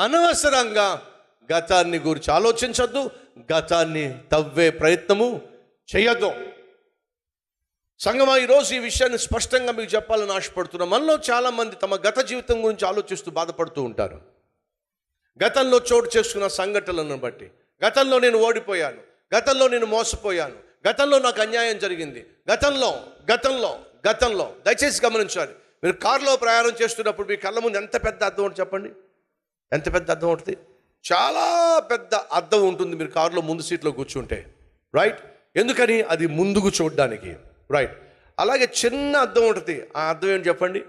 అనవసరంగా గతాన్ని గురించి ఆలోచించద్దు, గతాన్ని తవ్వే ప్రయత్నము చేయొద్దు. సంగమా, ఈరోజు ఈ విషయాన్ని స్పష్టంగా మీకు చెప్పాలని ఆశపడుతున్నాం. మనలో చాలామంది తమ గత జీవితం గురించి ఆలోచిస్తూ బాధపడుతూ ఉంటారు. గతంలో చోటు చేసుకున్న సంఘటనలను బట్టి, గతంలో నేను ఓడిపోయాను, గతంలో నేను మోసపోయాను, గతంలో నాకు అన్యాయం జరిగింది, గతంలో దయచేసి గమనించాలి. మీరు కారులో ప్రయాణం చేస్తున్నప్పుడు మీ కళ్ళ ముందు ఎంత పెద్ద అద్దం ఉంటుంది చెప్పండి. ఎంత పెద్ద అద్దం ఉంటుంది? చాలా పెద్ద అద్దం ఉంటుంది మీరు కారులో ముందు సీట్లో కూర్చుంటే, రైట్? ఎందుకని? అది ముందుకు చూడడానికి, రైట్? అలాగే చిన్న అద్దం ఉంటుంది. ఆ అద్దం ఏంటి చెప్పండి?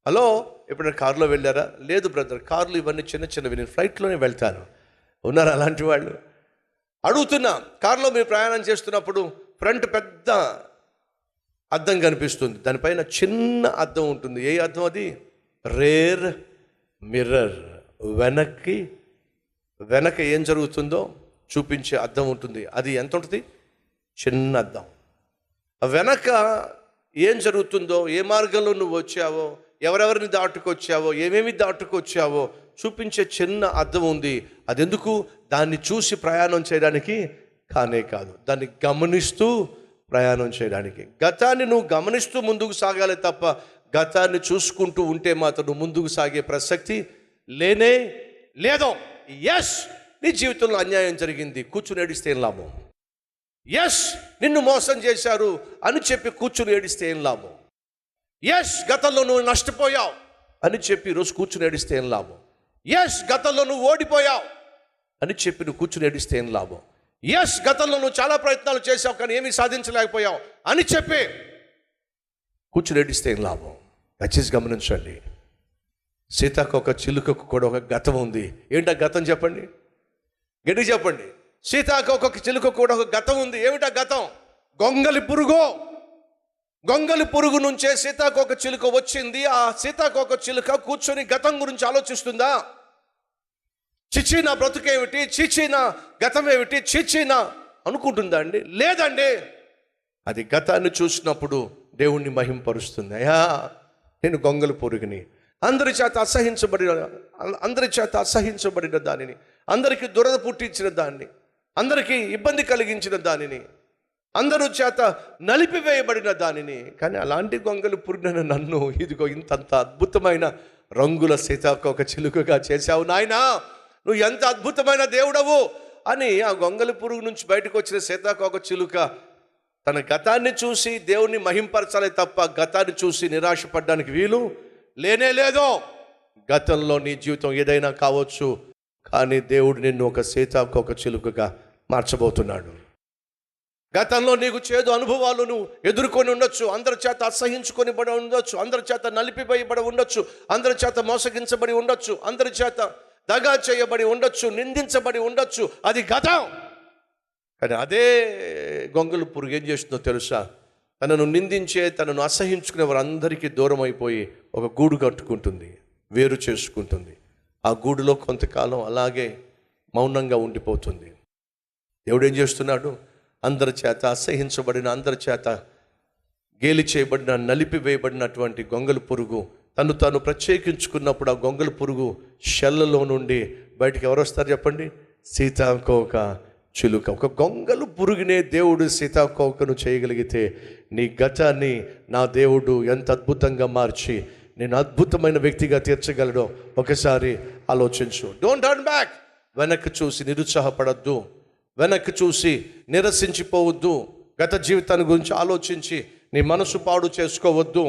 హలో, ఎప్పుడైనా కారులో వెళ్ళారా? లేదు బ్రదర్, కార్లు ఇవన్నీ చిన్నవి, నేను ఫ్లైట్లోనే వెళ్తాను. ఉన్నారు అలాంటి వాళ్ళు? అడుగుతున్నా, కారులో మీరు ప్రయాణం చేస్తున్నప్పుడు ఫ్రంట్ పెద్ద అద్దం కనిపిస్తుంది, దానిపైన చిన్న అద్దం ఉంటుంది. ఏ అద్దం అది? Rare mirror. వెనక ఏం జరుగుతుందో చూపించే అద్దం ఉంటుంది. అది ఎంత ఉంటుంది? చిన్న అద్దం. వెనక ఏం జరుగుతుందో, ఏ మార్గంలో నువ్వు వచ్చావో, ఎవరెవరిని దాటుకొచ్చావో, ఏమేమి దాటుకొచ్చావో చూపించే చిన్న అద్దం ఉంది. అదెందుకు? దాన్ని చూసి ప్రయాణం చేయడానికి కానే కాదు, దాన్ని గమనిస్తూ ప్రయాణం చేయడానికి. గతాన్ని నువ్వు గమనిస్తూ ముందుకు సాగాలి తప్ప గతాన్ని చూసుకుంటూ ఉంటే మాత్రం నువ్వు ముందుకు సాగే ప్రసక్తి లేనే లేదు. ఎస్, నీ జీవితంలో అన్యాయం జరిగింది, కూర్చుని ఏడిస్తే ఏం లాభం? ఎస్, నిన్ను మోసం చేశారు అని చెప్పి కూర్చుని ఏడిస్తే ఏం లాభం? ఎస్, గతంలో నువ్వు నష్టపోయావు అని చెప్పి ఈరోజు కూర్చుని ఏడిస్తే ఏం లాభం? ఎస్, గతంలో నువ్వు ఓడిపోయావు అని చెప్పి నువ్వు కూర్చుని ఏడిస్తే ఏం లాభం? ఎస్, గతంలో నువ్వు చాలా ప్రయత్నాలు చేసావు కానీ ఏమీ సాధించలేకపోయావు అని చెప్పి కూర్చుని ఏడిస్తే ఏం లాభం? దయచేసి గమనించండి. సీతాకోక చిలుకకు కూడా ఒక గతం ఉంది. ఏంటా గతం చెప్పండి, గట్టి చెప్పండి. సీతాకోక చిలుక కూడా ఒక గతం ఉంది. ఏమిటా గతం? గొంగలి పురుగు నుంచే సీతాకోక చిలుక వచ్చింది. ఆ సీతాకోక చిలుక కూర్చొని గతం గురించి ఆలోచిస్తుందా? చిచి నా బ్రతుకేమిటి, చిచి నా గతం ఏమిటి, చిచి నా అనుకుంటుందా అండి? లేదండి. అది గతాన్ని చూసినప్పుడు దేవుణ్ణి మహింపరుస్తుంది. అయ్యా, నేను గొంగలి పురుగుని, అందరి చేత అసహించబడిన దానిని, అందరికీ దురద పుట్టించిన దాన్ని, అందరికీ ఇబ్బంది కలిగించిన దానిని, అందరూ చేత నలిపివేయబడిన దానిని. కానీ అలాంటి గొంగలి పురుగున నన్ను ఇదిగో ఇంతంత అద్భుతమైన రంగుల సీతాకోక చిలుకగా చేశావు నాయనా, నువ్వు ఎంత అద్భుతమైన దేవుడవు అని ఆ గొంగలి పురుగు నుంచి బయటకు వచ్చిన సీతాకోక చిలుక తన గతాన్ని చూసి దేవుణ్ణి మహింపరచాలి తప్ప గతాన్ని చూసి నిరాశపడడానికి వీలు లేనే లేదు. గతంలో నీ జీవితం ఏదైనా కావచ్చు, కానీ దేవుడు నిన్ను ఒక సీతాకోక చిలుకగా మార్చబోతున్నాడు. గతంలో నీకు చేదు అనుభవాలు నువ్వు ఎదుర్కొని ఉండొచ్చు, అందరి చేత అసహించుకొనిబడి ఉండొచ్చు, అందరి చేత నలిపివేయబడి ఉండొచ్చు, అందరి చేత మోసగించబడి ఉండొచ్చు, అందరి చేత దగా చేయబడి ఉండొచ్చు, నిందించబడి ఉండొచ్చు. అది గతం. కానీ అదే గొంగలి పురుగు ఏం చేస్తుందో తెలుసా? తనను నిందించే, తనను అసహించుకునే వారందరికీ దూరం అయిపోయి ఒక గూడు కట్టుకుంటుంది, వేరు చేసుకుంటుంది. ఆ గూడులో కొంతకాలం అలాగే మౌనంగా ఉండిపోతుంది. దేవుడు ఏం చేస్తున్నాడు? అందరి చేత అసహించబడిన, అందరి చేత గేలి చేయబడిన, నలిపివేయబడినటువంటి గొంగలి పురుగు తను ప్రత్యేకించుకున్నప్పుడు ఆ గొంగలి పురుగు షెల్లలో నుండి బయటికి ఎవరు వస్తారు చెప్పండి? సీతాకోక చిలుక. ఒక గొంగలు పురుగునే దేవుడు సీతాకోకను చేయగలిగితే నీ గతాన్ని నా దేవుడు ఎంత అద్భుతంగా మార్చి నేను అద్భుతమైన వ్యక్తిగా తీర్చగలడో ఒకసారి ఆలోచించు. Don't turn back. వెనక్కి చూసి నిరుత్సాహపడద్దు, వెనక్కి చూసి నిరసించిపోవద్దు, గత జీవితాన్ని గురించి ఆలోచించి నీ మనసు పాడు చేసుకోవద్దు.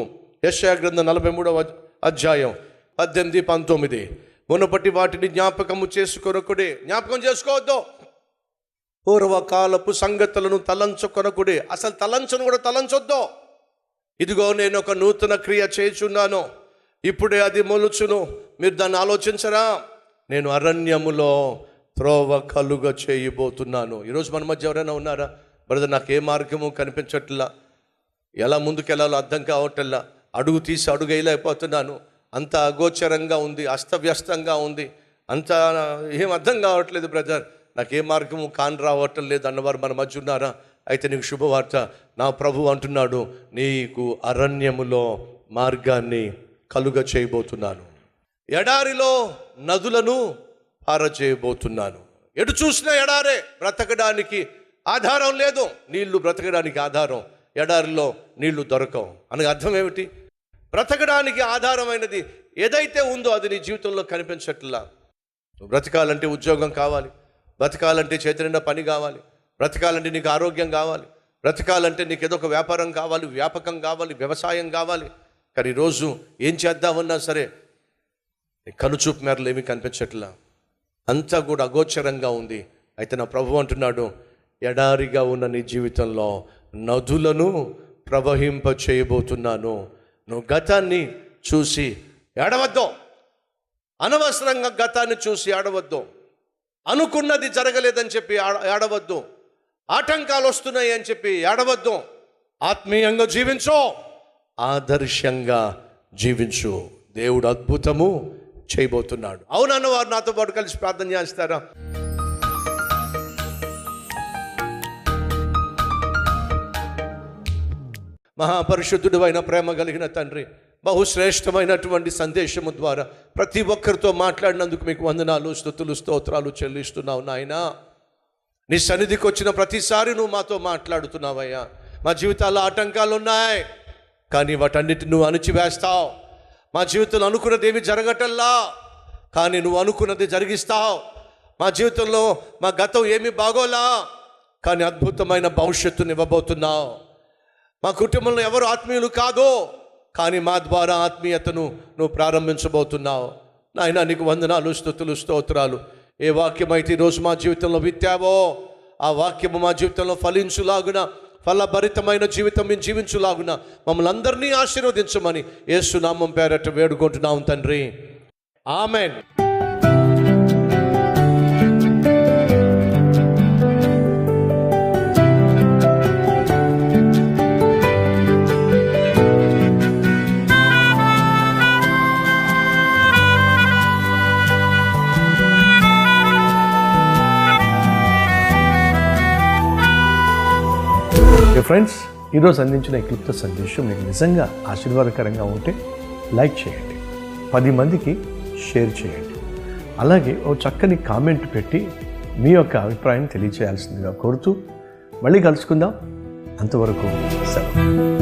యెషయా గ్రంథం 43వ అధ్యాయం 18, 19. మునుపటి వాటిని జ్ఞాపకం చేసుకోవద్దు. పూర్వకాలపు సంగతులను తలంచుకొనకుడే. అసలు తలంచను కూడా తలంచొద్దు. ఇదిగో నేను ఒక నూతన క్రియ చేయుచున్నాను, ఇప్పుడే అది మొలుచును, మీరు దాన్ని ఆలోచించరా? నేను అరణ్యములో త్రోవ కలుగ చేయబోతున్నాను. ఈరోజు మన మధ్య ఎవరైనా ఉన్నారా? బ్రదర్, నాకు ఏ మార్గము కనిపించట్లా, ఎలా ముందుకెళ్ళాలో అర్థం కావట్లా, అడుగు తీసి అడుగు వేయలేకపోతున్నాను, అంత అగోచరంగా ఉంది, అస్తవ్యస్తంగా ఉంది, అంత ఏం అర్థం కావట్లేదు బ్రదర్, నాకు ఏ మార్గము కాని రావటం లేదు అన్నవారు మన మధ్య ఉన్నారా? అయితే నీకు శుభవార్త. నా ప్రభు అంటున్నాడు, నీకు అరణ్యములో మార్గాన్ని కలుగ చేయబోతున్నాను. ఎడారిలో నదులను పారచేయబోతున్నాను. ఎటు చూసినా ఎడారే, బ్రతకడానికి ఆధారం లేదు. నీళ్లు బ్రతకడానికి ఆధారం, ఎడారిలో నీళ్లు దొరకవు. అనగా అర్థం ఏమిటి? బ్రతకడానికి ఆధారమైనది ఏదైతే ఉందో అది నీ జీవితంలో కనిపించట్లా. నువ్వు బ్రతకాలంటే ఉద్యోగం కావాలి, బ్రతకాలంటే చేతి నిండా పని కావాలి, బ్రతకాలంటే నీకు ఆరోగ్యం కావాలి, బ్రతకాలంటే నీకు ఏదో ఒక వ్యాపారం కావాలి, వ్యాపకం కావాలి, వ్యవసాయం కావాలి. కానీ ఈరోజు ఏం చేద్దామన్నా సరే కనుచూపు మేరలు ఏమీ కనిపించట్లా, అంతా కూడా అగోచరంగా ఉంది. అయితే నా ప్రభు అంటున్నాడు, ఎడారిగా ఉన్న నీ జీవితంలో నదులను ప్రవహింప చేయబోతున్నాను. నువ్వు గతాన్ని చూసి ఏడవద్దు, అనవసరంగా గతాన్ని చూసి ఏడవద్దు, అనుకున్నది జరగలేదని చెప్పి ఏడవద్దు, ఆటంకాలు వస్తున్నాయి అని చెప్పి ఏడవద్దు. ఆత్మీయంగా జీవించు, ఆదర్శంగా జీవించు. దేవుడు అద్భుతము చేయబోతున్నాడు. అవునన్న వారు నాతో పాటు కలిసి ప్రార్థన చేస్తారా? మహాపరిశుద్ధుడు అయిన ప్రేమ కలిగిన తండ్రి, బహుశ్రేష్టమైనటువంటి సందేశము ద్వారా ప్రతి ఒక్కరితో మాట్లాడినందుకు మీకు వందనాలు, స్తుతులు, స్తోత్రాలు చెల్లిస్తున్నావు నాయనా. నీ సన్నిధికి వచ్చిన ప్రతిసారి నువ్వు మాతో మాట్లాడుతున్నావయ్యా. మా జీవితాల్లో ఆటంకాలు ఉన్నాయి, కానీ వాటన్నిటిని నువ్వు అణిచివేస్తావు. మా జీవితంలో అనుకున్నది ఏమి జరగటల్లా, కానీ నువ్వు అనుకున్నది జరిగిస్తావు. మా జీవితంలో మా గతం ఏమి బాగోలా, కానీ అద్భుతమైన భవిష్యత్తుని ఇవ్వబోతున్నావు. మా కుటుంబంలో ఎవరు ఆత్మీయులు కాదు, కానీ మా ద్వారా ఆత్మీయతను నువ్వు ప్రారంభించబోతున్నావు నాయనా. నీకు వందనాలు, స్తుతులు, స్తోత్రాలు. ఏ వాక్యమైతే ఈరోజు మా జీవితంలో విత్తావో ఆ వాక్యము మా జీవితంలో ఫలించులాగున, ఫలభరితమైన జీవితం మేము జీవించులాగున మమ్మల్ని అందరినీ ఆశీర్వదించమని యేసు నామం పేరట వేడుకుంటున్నాం తండ్రి, ఆమెన్. ఫ్రెండ్స్, ఈరోజు అందించిన ఈ క్లుప్త సందేశం మీకు నిజంగా ఆశీర్వాదకరంగా ఉంటే లైక్ చేయండి, 10 మందికి షేర్ చేయండి. అలాగే ఓ చక్కని కామెంట్ పెట్టి మీ యొక్క అభిప్రాయం తెలియజేయాల్సిందిగా కోరుతూ మళ్ళీ కలుసుకుందాం. అంతవరకు సెలవు.